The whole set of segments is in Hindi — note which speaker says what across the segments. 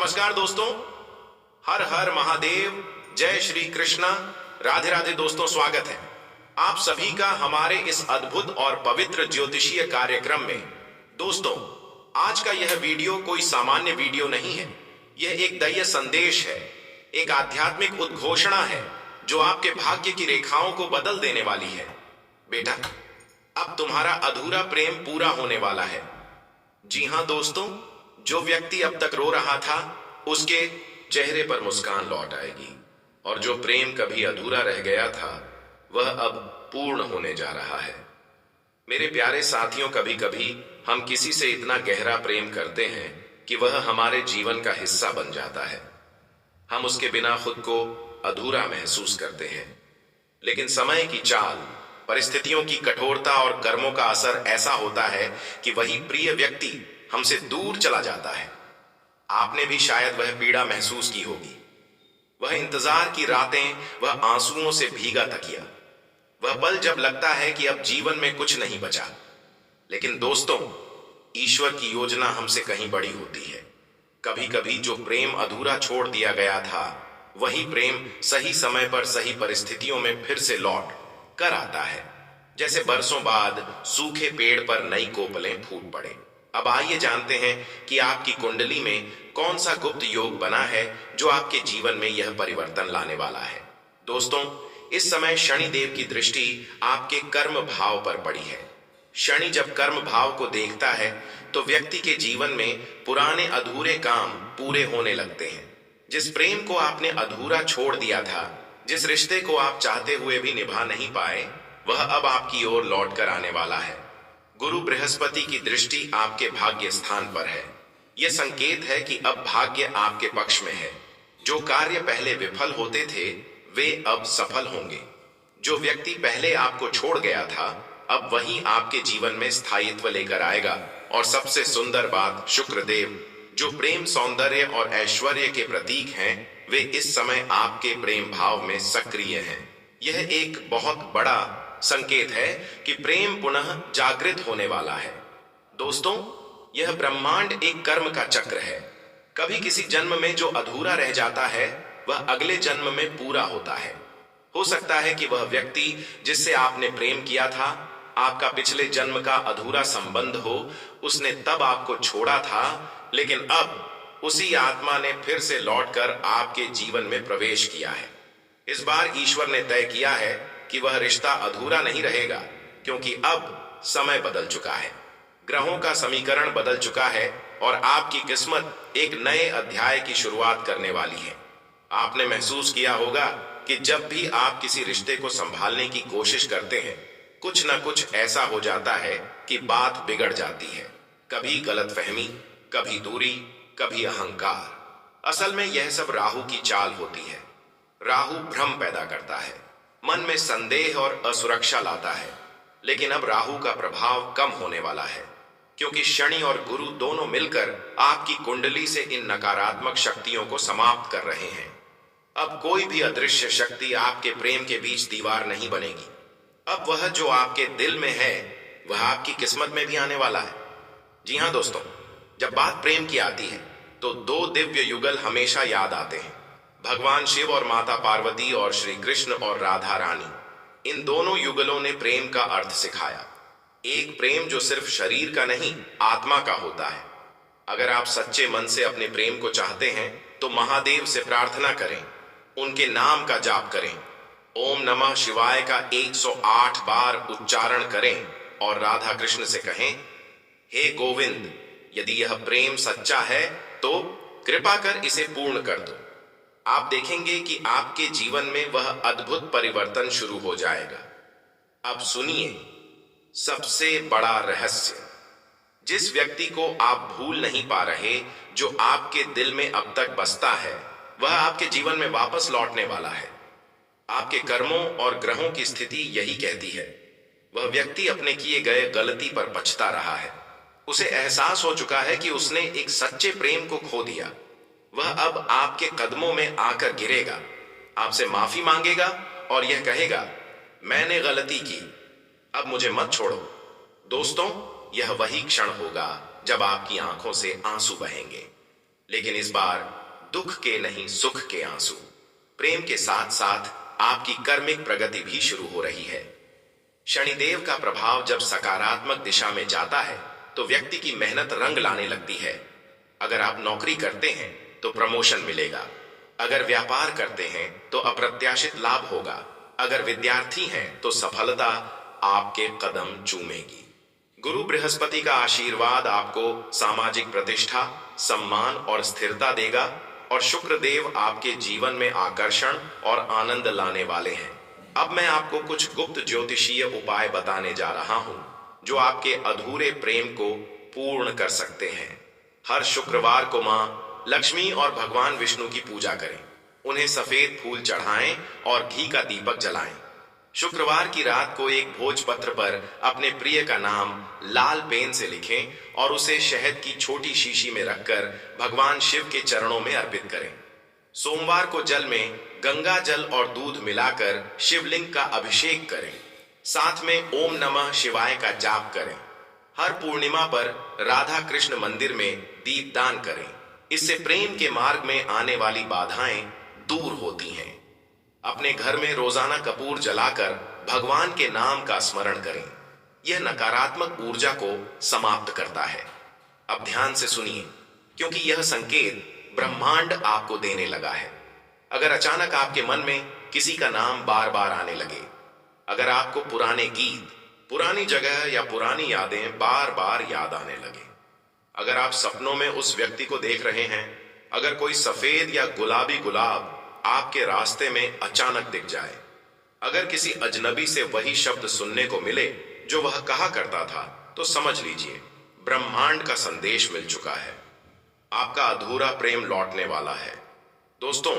Speaker 1: नमस्कार दोस्तों, हर हर महादेव, जय श्री कृष्णा, राधे राधे। दोस्तों, स्वागत है आप सभी का हमारे इस अद्भुत और पवित्र ज्योतिषीय कार्यक्रम में। दोस्तों, आज का यह वीडियो कोई सामान्य वीडियो नहीं है। यह एक दैवीय संदेश है, एक आध्यात्मिक उद्घोषणा है जो आपके भाग्य की रेखाओं को बदल देने वाली है। बेटा, अब तुम्हारा अधूरा प्रेम पूरा होने वाला है। जी हां दोस्तों, जो व्यक्ति अब तक रो रहा था उसके चेहरे पर मुस्कान लौट आएगी, और जो प्रेम कभी अधूरा रह गया था वह अब पूर्ण होने जा रहा है। मेरे प्यारे साथियों, कभी कभी हम किसी से इतना गहरा प्रेम करते हैं कि वह हमारे जीवन का हिस्सा बन जाता है। हम उसके बिना खुद को अधूरा महसूस करते हैं, लेकिन समय की चाल, परिस्थितियों की कठोरता और कर्मों का असर ऐसा होता है कि वही प्रिय व्यक्ति हमसे दूर चला जाता है। आपने भी शायद वह पीड़ा महसूस की होगी, वह इंतजार की रातें, वह आंसुओं से भीगा तकिया, वह पल जब लगता है कि अब जीवन में कुछ नहीं बचा। लेकिन दोस्तों, ईश्वर की योजना हमसे कहीं बड़ी होती है। कभी कभी जो प्रेम अधूरा छोड़ दिया गया था, वही प्रेम सही समय पर सही परिस्थितियों में फिर से लौट कर आता है। जैसे बरसों बाद सूखे पेड़ पर नई कोपलें फूट पड़े। अब आइए जानते हैं कि आपकी कुंडली में कौन सा गुप्त योग बना है जो आपके जीवन में यह परिवर्तन लाने वाला है। दोस्तों, इस समय शनि देव की दृष्टि आपके कर्म भाव पर पड़ी है। शनि जब कर्म भाव को देखता है तो व्यक्ति के जीवन में पुराने अधूरे काम पूरे होने लगते हैं। जिस प्रेम को आपने अधूरा छोड़ दिया था, जिस रिश्ते को आप चाहते हुए भी निभा नहीं पाए, वह अब आपकी ओर लौट कर आने वाला है। गुरु बृहस्पति की दृष्टि आपके भाग्य स्थान पर है। यह संकेत है कि अब भाग्य आपके पक्ष में है। जो कार्य पहले विफल होते थे वे अब सफल होंगे। जो व्यक्ति पहले आपको छोड़ गया था, अब वही आपके जीवन में स्थायित्व लेकर आएगा। और सबसे सुंदर बात, शुक्रदेव जो प्रेम, सौंदर्य और ऐश्वर्य के प्रतीक हैं, वे इस समय आपके प्रेम भाव में सक्रिय हैं। यह एक बहुत बड़ा संकेत है कि प्रेम पुनः जागृत होने वाला है। दोस्तों, यह ब्रह्मांड एक कर्म का चक्र है। कभी किसी जन्म में जो अधूरा रह जाता है वह अगले जन्म में पूरा होता है। हो सकता है कि वह व्यक्ति जिससे आपने प्रेम किया था, आपका पिछले जन्म का अधूरा संबंध हो, उसने तब आपको छोड़ा था, लेकिन अब उसी आत्मा ने फिर से लौटकर आपके जीवन में प्रवेश किया है। इस बार ईश्वर ने तय किया है कि वह रिश्ता अधूरा नहीं रहेगा, क्योंकि अब समय बदल चुका है, ग्रहों का समीकरण बदल चुका है और आपकी किस्मत एक नए अध्याय की शुरुआत करने वाली है। आपने महसूस किया होगा कि जब भी आप किसी रिश्ते को संभालने की कोशिश करते हैं, कुछ न कुछ ऐसा हो जाता है कि बात बिगड़ जाती है। कभी गलतफहमी, कभी दूरी, कभी अहंकार। असल में यह सब राहु की चाल होती है। राहु भ्रम पैदा करता है, मन में संदेह और असुरक्षा लाता है। लेकिन अब राहु का प्रभाव कम होने वाला है, क्योंकि शनि और गुरु दोनों मिलकर आपकी कुंडली से इन नकारात्मक शक्तियों को समाप्त कर रहे हैं। अब कोई भी अदृश्य शक्ति आपके प्रेम के बीच दीवार नहीं बनेगी। अब वह जो आपके दिल में है वह आपकी किस्मत में भी आने वाला है। जी हाँ दोस्तों, जब बात प्रेम की आती है तो दो दिव्य युगल हमेशा याद आते हैं, भगवान शिव और माता पार्वती और श्री कृष्ण और राधा रानी। इन दोनों युगलों ने प्रेम का अर्थ सिखाया। एक प्रेम जो सिर्फ शरीर का नहीं, आत्मा का होता है। अगर आप सच्चे मन से अपने प्रेम को चाहते हैं तो महादेव से प्रार्थना करें, उनके नाम का जाप करें, ओम नमः शिवाय का 108 बार उच्चारण करें और राधा कृष्ण से कहें, हे गोविंद, यदि यह प्रेम सच्चा है तो कृपा कर इसे पूर्ण कर दो। आप देखेंगे कि आपके जीवन में वह अद्भुत परिवर्तन शुरू हो जाएगा। अब सुनिए सबसे बड़ा रहस्य। जिस व्यक्ति को आप भूल नहीं पा रहे, जो आपके दिल में अब तक बसता है, वह आपके जीवन में वापस लौटने वाला है। आपके कर्मों और ग्रहों की स्थिति यही कहती है। वह व्यक्ति अपने किए गए गलती पर पछता रहा है। उसे एहसास हो चुका है कि उसने एक सच्चे प्रेम को खो दिया। वह अब आपके कदमों में आकर गिरेगा, आपसे माफी मांगेगा और यह कहेगा, मैंने गलती की, अब मुझे मत छोड़ो। दोस्तों, यह वही क्षण होगा जब आपकी आंखों से आंसू बहेंगे। लेकिन इस बार दुख के नहीं, सुख के आंसू। प्रेम के साथ साथ आपकी कर्मिक प्रगति भी शुरू हो रही है। शनिदेव का प्रभाव जब सकारात्मक दिशा में जाता है तो व्यक्ति की मेहनत रंग लाने लगती है। अगर आप नौकरी करते हैं तो प्रमोशन मिलेगा। अगर व्यापार करते हैं तो अप्रत्याशित लाभ होगा। अगर विद्यार्थी हैं तो सफलता आपके कदम चूमेगी। गुरु बृहस्पति का आशीर्वाद आपको सामाजिक प्रतिष्ठा, सम्मान और स्थिरता देगा और शुक्र देव आपके जीवन में आकर्षण और आनंद लाने वाले हैं। अब मैं आपको कुछ गुप्त ज्योतिषीय उपाय बताने जा रहा हूं जो आपके अधूरे प्रेम को पूर्ण कर सकते हैं। हर शुक्रवार को मां लक्ष्मी और भगवान विष्णु की पूजा करें। उन्हें सफेद फूल चढ़ाएं और घी का दीपक जलाएं। शुक्रवार की रात को एक भोजपत्र पर अपने प्रिय का नाम लाल पेन से लिखें और उसे शहद की छोटी शीशी में रखकर भगवान शिव के चरणों में अर्पित करें। सोमवार को जल में गंगा जल और दूध मिलाकर शिवलिंग का अभिषेक करें। साथ में ओम नमः शिवाय का जाप करें। हर पूर्णिमा पर राधा कृष्ण मंदिर में दीपदान करें। इससे प्रेम के मार्ग में आने वाली बाधाएं दूर होती हैं। अपने घर में रोजाना कपूर जलाकर भगवान के नाम का स्मरण करें। यह नकारात्मक ऊर्जा को समाप्त करता है। अब ध्यान से सुनिए, क्योंकि यह संकेत ब्रह्मांड आपको देने लगा है। अगर अचानक आपके मन में किसी का नाम बार बार आने लगे, अगर आपको पुराने गीत, पुरानी जगह या पुरानी यादें बार बार याद आने लगे, अगर आप सपनों में उस व्यक्ति को देख रहे हैं, अगर कोई सफेद या गुलाबी गुलाब आपके रास्ते में अचानक दिख जाए, अगर किसी अजनबी से वही शब्द सुनने को मिले जो वह कहा करता था, तो समझ लीजिए ब्रह्मांड का संदेश मिल चुका है। आपका अधूरा प्रेम लौटने वाला है। दोस्तों,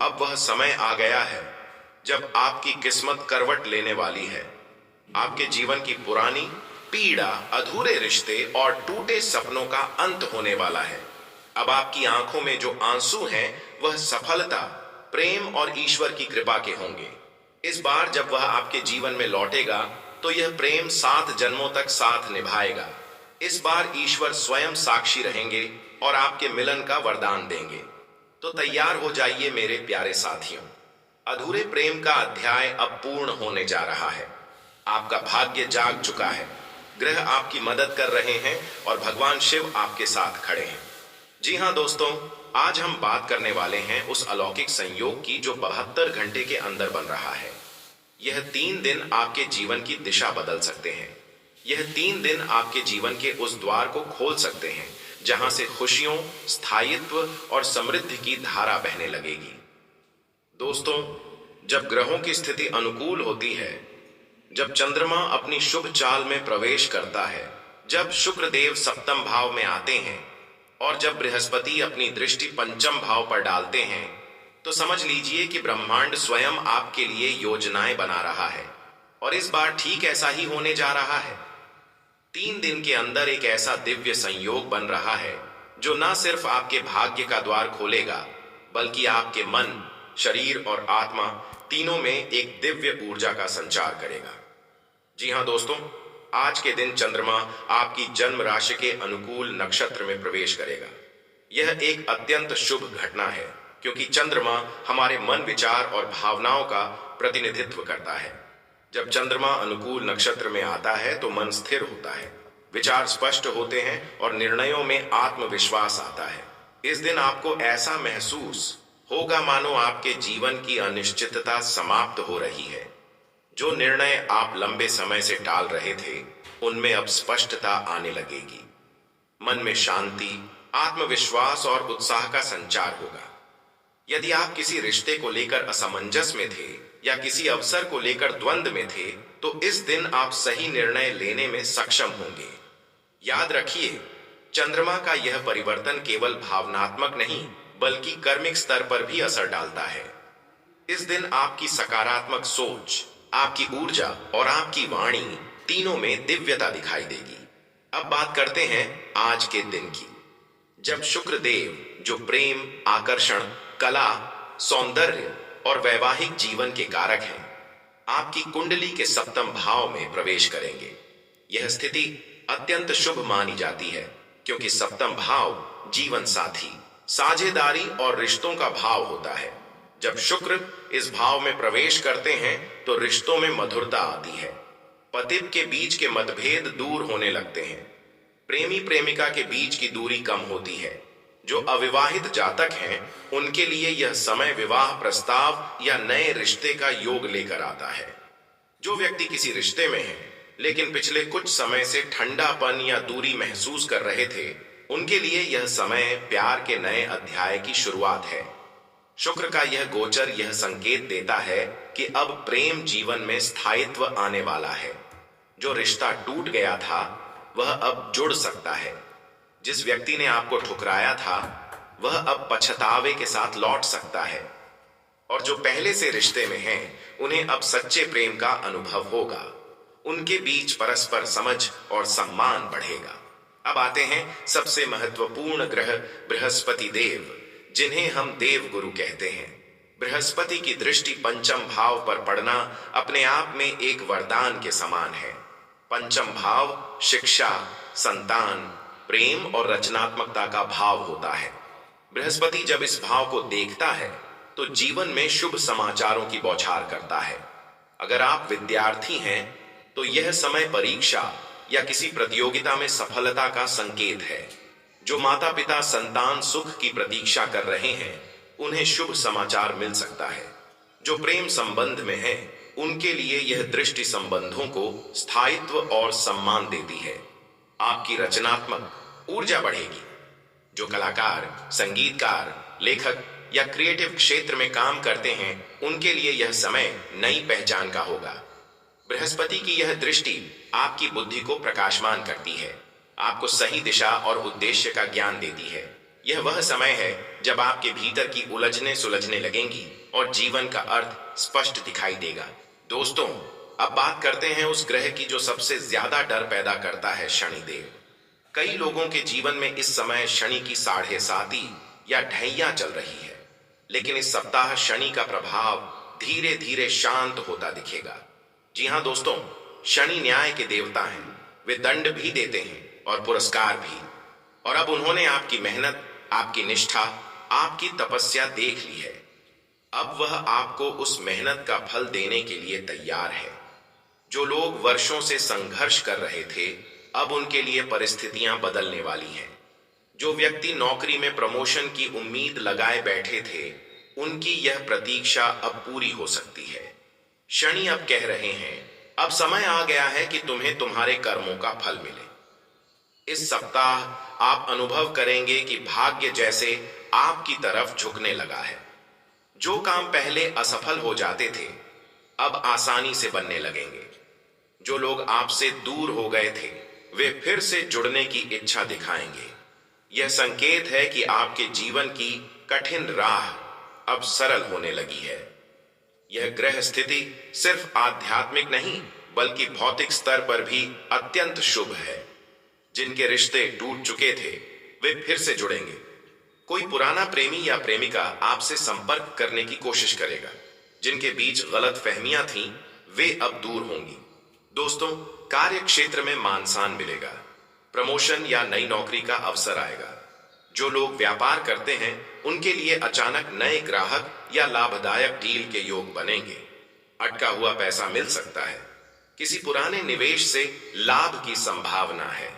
Speaker 1: अब वह समय आ गया है जब आपकी किस्मत करवट लेने वाली है। आपके जीवन की पुरानी पीड़ा, अधूरे रिश्ते और टूटे सपनों का अंत होने वाला है। अब आपकी आंखों में जो आंसू हैं, वह सफलता, प्रेम और ईश्वर की कृपा के होंगे। इस बार जब वह आपके जीवन में लौटेगा तो यह प्रेम 7 जन्मों तक साथ निभाएगा। इस बार ईश्वर स्वयं साक्षी रहेंगे और आपके मिलन का वरदान देंगे। तो तैयार हो जाइए मेरे प्यारे साथियों। अधूरे प्रेम का अध्याय अब पूर्ण होने जा रहा है। आपका भाग्य जाग चुका है। ग्रह आपकी मदद कर रहे हैं और भगवान शिव आपके साथ खड़े हैं। जी हाँ दोस्तों, आज हम बात करने वाले हैं उस अलौकिक संयोग की जो 72 घंटे के अंदर बन रहा है। यह 3 दिन आपके जीवन की दिशा बदल सकते हैं। यह 3 दिन आपके जीवन के उस द्वार को खोल सकते हैं जहां से खुशियों, स्थायित्व और समृद्धि की धारा बहने लगेगी। दोस्तों, जब ग्रहों की स्थिति अनुकूल होती है, जब चंद्रमा अपनी शुभ चाल में प्रवेश करता है, जब शुक्र देव सप्तम भाव में आते हैं और जब बृहस्पति अपनी दृष्टि पंचम भाव पर डालते हैं, तो समझ लीजिए कि ब्रह्मांड स्वयं आपके लिए योजनाएं बना रहा है। और इस बार ठीक ऐसा ही होने जा रहा है। 3 दिन के अंदर एक ऐसा दिव्य संयोग बन रहा है जो न सिर्फ आपके भाग्य का द्वार खोलेगा, बल्कि आपके मन, शरीर और आत्मा तीनों में एक दिव्य ऊर्जा का संचार करेगा। जी हाँ दोस्तों, आज के दिन चंद्रमा आपकी जन्म राशि के अनुकूल नक्षत्र में प्रवेश करेगा। यह एक अत्यंत शुभ घटना है क्योंकि चंद्रमा हमारे मन, विचार और भावनाओं का प्रतिनिधित्व करता है। जब चंद्रमा अनुकूल नक्षत्र में आता है तो मन स्थिर होता है, विचार स्पष्ट होते हैं और निर्णयों में आत्मविश्वास आता है। इस दिन आपको ऐसा महसूस होगा मानो आपके जीवन की अनिश्चितता समाप्त हो रही है। जो निर्णय आप लंबे समय से टाल रहे थे, उनमें अब स्पष्टता आने लगेगी। मन में शांति, आत्मविश्वास और उत्साह का संचार होगा। यदि आप किसी रिश्ते को लेकर असमंजस में थे या किसी अवसर को लेकर द्वंद्व में थे, तो इस दिन आप सही निर्णय लेने में सक्षम होंगे। याद रखिए, चंद्रमा का यह परिवर्तन केवल भावनात्मक नहीं, बल्कि कर्मिक स्तर पर भी असर डालता है। इस दिन आपकी सकारात्मक सोच, आपकी ऊर्जा और आपकी वाणी तीनों में दिव्यता दिखाई देगी। अब बात करते हैं आज के दिन की, जब शुक्र देव, जो प्रेम, आकर्षण, कला, सौंदर्य और वैवाहिक जीवन के कारक हैं, आपकी कुंडली के सप्तम भाव में प्रवेश करेंगे। यह स्थिति अत्यंत शुभ मानी जाती है क्योंकि सप्तम भाव जीवन साथी, साझेदारी और रिश्तों का भाव होता है। जब शुक्र इस भाव में प्रवेश करते हैं तो रिश्तों में मधुरता आती है। पति के बीच के मतभेद दूर होने लगते हैं। प्रेमी प्रेमिका के बीच की दूरी कम होती है। जो अविवाहित जातक हैं उनके लिए यह समय विवाह प्रस्ताव या नए रिश्ते का योग लेकर आता है। जो व्यक्ति किसी रिश्ते में है लेकिन पिछले कुछ समय से ठंडापन या दूरी महसूस कर रहे थे, उनके लिए यह समय प्यार के नए अध्याय की शुरुआत है। शुक्र का यह गोचर यह संकेत देता है कि अब प्रेम जीवन में स्थायित्व आने वाला है। जो रिश्ता टूट गया था वह अब जुड़ सकता है। जिस व्यक्ति ने आपको ठुकराया था वह अब पछतावे के साथ लौट सकता है। और जो पहले से रिश्ते में हैं उन्हें अब सच्चे प्रेम का अनुभव होगा। उनके बीच परस्पर समझ और सम्मान बढ़ेगा। अब आते हैं सबसे महत्वपूर्ण ग्रह बृहस्पति देव, जिन्हें हम देव गुरु कहते हैं। बृहस्पति की दृष्टि पंचम भाव पर पड़ना अपने आप में एक वरदान के समान है। पंचम भाव शिक्षा, संतान, प्रेम और रचनात्मकता का भाव होता है। बृहस्पति जब इस भाव को देखता है तो जीवन में शुभ समाचारों की बौछार करता है। अगर आप विद्यार्थी हैं तो यह समय परीक्षा या किसी प्रतियोगिता में सफलता का संकेत है। जो माता पिता संतान सुख की प्रतीक्षा कर रहे हैं उन्हें शुभ समाचार मिल सकता है। जो प्रेम संबंध में हैं उनके लिए यह दृष्टि संबंधों को स्थायित्व और सम्मान देती है। आपकी रचनात्मक ऊर्जा बढ़ेगी। जो कलाकार, संगीतकार, लेखक या क्रिएटिव क्षेत्र में काम करते हैं उनके लिए यह समय नई पहचान का होगा। बृहस्पति की यह दृष्टि आपकी बुद्धि को प्रकाशमान करती है, आपको सही दिशा और उद्देश्य का ज्ञान देती है। यह वह समय है जब आपके भीतर की उलझने सुलझने लगेंगी और जीवन का अर्थ स्पष्ट दिखाई देगा। दोस्तों, अब बात करते हैं उस ग्रह की जो सबसे ज्यादा डर पैदा करता है, शनिदेव। कई लोगों के जीवन में इस समय शनि की 7.5 या ढैया चल रही है, लेकिन इस सप्ताह शनि का प्रभाव धीरे धीरे शांत होता दिखेगा। जी हाँ दोस्तों, शनि न्याय के देवता हैं। वे दंड भी देते हैं और पुरस्कार भी। और अब उन्होंने आपकी मेहनत, आपकी निष्ठा, आपकी तपस्या देख ली है। अब वह आपको उस मेहनत का फल देने के लिए तैयार है। जो लोग वर्षों से संघर्ष कर रहे थे, अब उनके लिए परिस्थितियां बदलने वाली हैं। जो व्यक्ति नौकरी में प्रमोशन की उम्मीद लगाए बैठे थे, उनकी यह प्रतीक्षा अब पूरी हो सकती है। शनि अब कह रहे हैं, अब समय आ गया है कि तुम्हें तुम्हारे कर्मों का फल मिले। इस सप्ताह आप अनुभव करेंगे कि भाग्य जैसे आपकी तरफ झुकने लगा है। जो काम पहले असफल हो जाते थे, अब आसानी से बनने लगेंगे। जो लोग आपसे दूर हो गए थे, वे फिर से जुड़ने की इच्छा दिखाएंगे। यह संकेत है कि आपके जीवन की कठिन राह अब सरल होने लगी है। यह ग्रह स्थिति सिर्फ आध्यात्मिक नहीं बल्कि भौतिक स्तर पर भी अत्यंत शुभ है। जिनके रिश्ते टूट चुके थे वे फिर से जुड़ेंगे। कोई पुराना प्रेमी या प्रेमिका आपसे संपर्क करने की कोशिश करेगा। जिनके बीच गलत फहमियां थीं, वे अब दूर होंगी। दोस्तों, कार्य क्षेत्र में मान सम्मान मिलेगा। प्रमोशन या नई नौकरी का अवसर आएगा। जो लोग व्यापार करते हैं उनके लिए अचानक नए ग्राहक या लाभदायक डील के योग बनेंगे। अटका हुआ पैसा मिल सकता है। किसी पुराने निवेश से लाभ की संभावना है।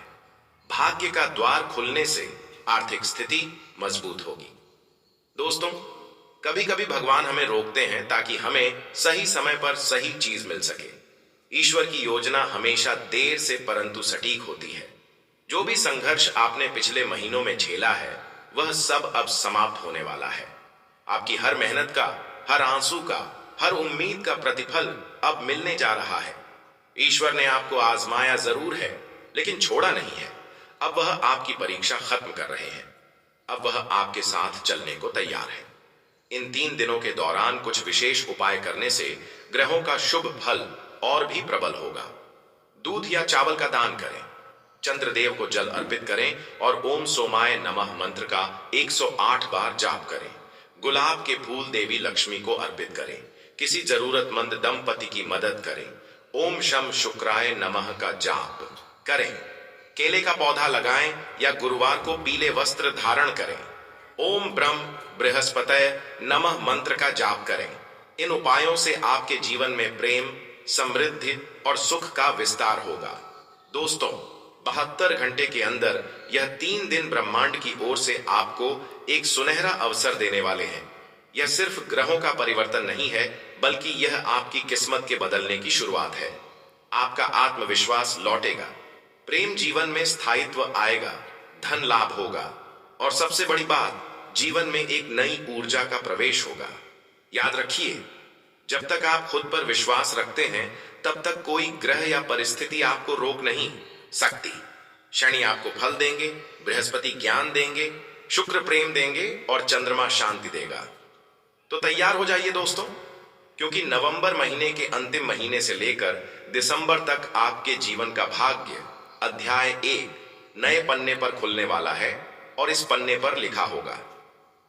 Speaker 1: भाग्य का द्वार खुलने से आर्थिक स्थिति मजबूत होगी। दोस्तों, कभी कभी भगवान हमें रोकते हैं ताकि हमें सही समय पर सही चीज मिल सके। ईश्वर की योजना हमेशा देर से परंतु सटीक होती है। जो भी संघर्ष आपने पिछले महीनों में झेला है, वह सब अब समाप्त होने वाला है। आपकी हर मेहनत का, हर आंसू का, हर उम्मीद का प्रतिफल अब मिलने जा रहा है। ईश्वर ने आपको आजमाया जरूर है, लेकिन छोड़ा नहीं है। अब वह आपकी परीक्षा खत्म कर रहे हैं। अब वह आपके साथ चलने को तैयार है। इन 3 दिनों के दौरान कुछ विशेष उपाय करने से ग्रहों का शुभ फल और भी प्रबल होगा। दूध या चावल का दान करें, चंद्रदेव को जल अर्पित करें और ओम सोमाय नमः मंत्र का 108 बार जाप करें। गुलाब के फूल देवी लक्ष्मी को अर्पित करें। किसी जरूरतमंद दंपति की मदद करें। ओम शम शुक्राय नमः का जाप करें। केले का पौधा लगाएं या गुरुवार को पीले वस्त्र धारण करें। ओम ब्रह्म बृहस्पतये नमः मंत्र का जाप करें। इन उपायों से आपके जीवन में प्रेम, समृद्धि और सुख का विस्तार होगा। दोस्तों, 72 घंटे के अंदर यह 3 दिन ब्रह्मांड की ओर से आपको एक सुनहरा अवसर देने वाले हैं। यह सिर्फ ग्रहों का परिवर्तन नहीं है, बल्कि यह आपकी किस्मत के बदलने की शुरुआत है। आपका आत्मविश्वास लौटेगा, प्रेम जीवन में स्थायित्व आएगा, धन लाभ होगा और सबसे बड़ी बात, जीवन में एक नई ऊर्जा का प्रवेश होगा। याद रखिए, जब तक आप खुद पर विश्वास रखते हैं, तब तक कोई ग्रह या परिस्थिति आपको रोक नहीं सकती। शनि आपको फल देंगे, बृहस्पति ज्ञान देंगे, शुक्र प्रेम देंगे और चंद्रमा शांति देगा। तो तैयार हो जाइए दोस्तों, क्योंकि नवंबर महीने के अंतिम महीने से लेकर दिसंबर तक आपके जीवन का भाग्य अध्याय 1 नए पन्ने पर खुलने वाला है और इस पन्ने पर लिखा होगा।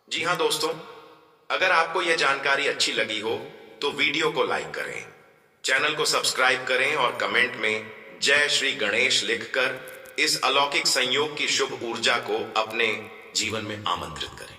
Speaker 1: जी हां दोस्तों, अगर आपको यह जानकारी अच्छी लगी हो तो वीडियो को लाइक करें, चैनल को सब्सक्राइब करें और कमेंट में जय श्री गणेश लिखकर इस अलौकिक संयोग की शुभ ऊर्जा को अपने जीवन में आमंत्रित करें।